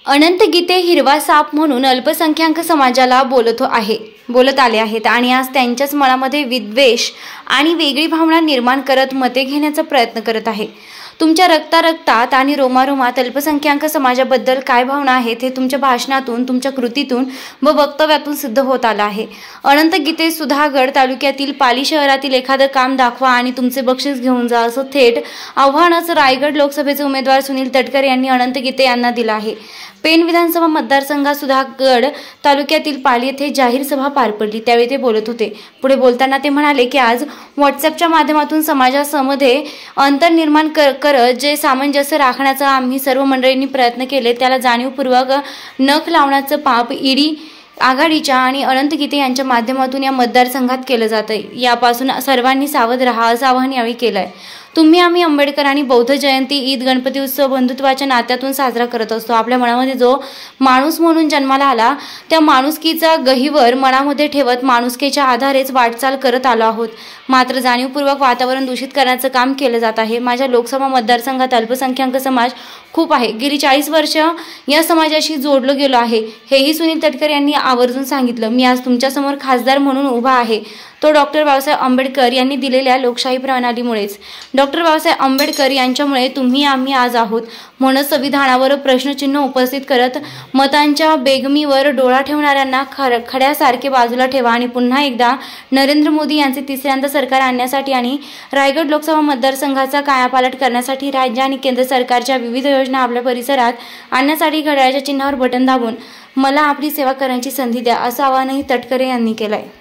अनंत गीते हिरवा साप म्हणून अल्पसंख्याक समाजाला बोलत आले आहेत आणि आज त्यांच्याच मनामध्ये विद्वेष आणि वेगळी भावना निर्माण करत मते घेण्याचा प्रयत्न करत आहे। तुमच्या रक्तात आणि रोमारोमात अल्पसंख्याक समाजाबद्दल काय भावना आहेत हे तुमच्या भाषणातून, तुमच्या कृतीतून व वक्तव्यातून सिद्ध होत आलं आहे। अनंत गीते सुधागड तालुक्यातील पाली शहरातील एखादं काम दाखवा आणि तुमचे बक्षीस घेऊन जा असं थेट आव्हानच रायगड लोकसभेचे उमेदवार सुनील तटकरे यांनी अनंत गीते यांना दिलं आहे। पेन विधानसभा मतदारसंघात सुधागड तालुक्यातील पाली येथे जाहीर सभा पार पडली, त्यावेळी ते बोलत होते। पुढे बोलताना ते म्हणाले की आज व्हॉट्सअपच्या माध्यमातून समाजामध्ये अंतर निर्माण करत जे सामंजस्य राखण्याचा आम्ही सर्व मंडळींनी प्रयत्न केले त्याला जाणीवपूर्वक नख लावण्याचं पाप ईडी आघाडीच्या आणि अनंत गीते यांच्या माध्यमातून या मतदारसंघात केलं जातंय। यापासून सर्वांनी सावध राहा असं आवाहन यावेळी केलंय। तुम्ही आम्ही आंबेडकर आणि बौद्ध जयंती, ईद, गणपती उत्सव बंधुत्वाच्या नात्यातून साजरा करत असतो। आपल्या मनामध्ये जो माणूस म्हणून जन्माला आला त्या माणुसकीचा गहिवर मनामध्ये ठेवत माणुसकीच्या आधारेच वाटचाल करत आलो आहोत। मात्र जाणीवपूर्वक वातावरण दूषित करण्याचं काम केलं जात आहे। माझ्या लोकसभा मतदारसंघात अल्पसंख्याक समाज खूप आहे। गेली 40 वर्ष या समाजाशी जोडलो गेलो आहे, हेही सुनील तटकरे यांनी आवर्जून सांगितलं। मी आज तुमच्यासमोर खासदार म्हणून उभा आहे तो डॉक्टर बाबासाहेब आंबेडकर यांनी दिलेल्या लोकशाही प्रणालीमुळेच। डॉक्टर बाबासाहेब आंबेडकर यांच्यामुळे तुम्ही आम्ही आज आहोत म्हणून संविधानावर प्रश्नचिन्ह उपस्थित करत मतांच्या बेगमीवर डोळा ठेवणाऱ्यांना खड्यासारखे बाजूला ठेवा आणि पुन्हा एकदा नरेंद्र मोदी यांचे तिसऱ्यांदा सरकार आणण्यासाठी आणि रायगड लोकसभा मतदारसंघाचा कायापालट करण्यासाठी राज्य आणि केंद्र सरकारच्या विविध योजना आपल्या परिसरात आणण्यासाठी घड्याळाच्या चिन्हावर बटन दाबून मला आपली सेवा करण्याची संधी द्या असं आवाहनही तटकरे यांनी केलंय।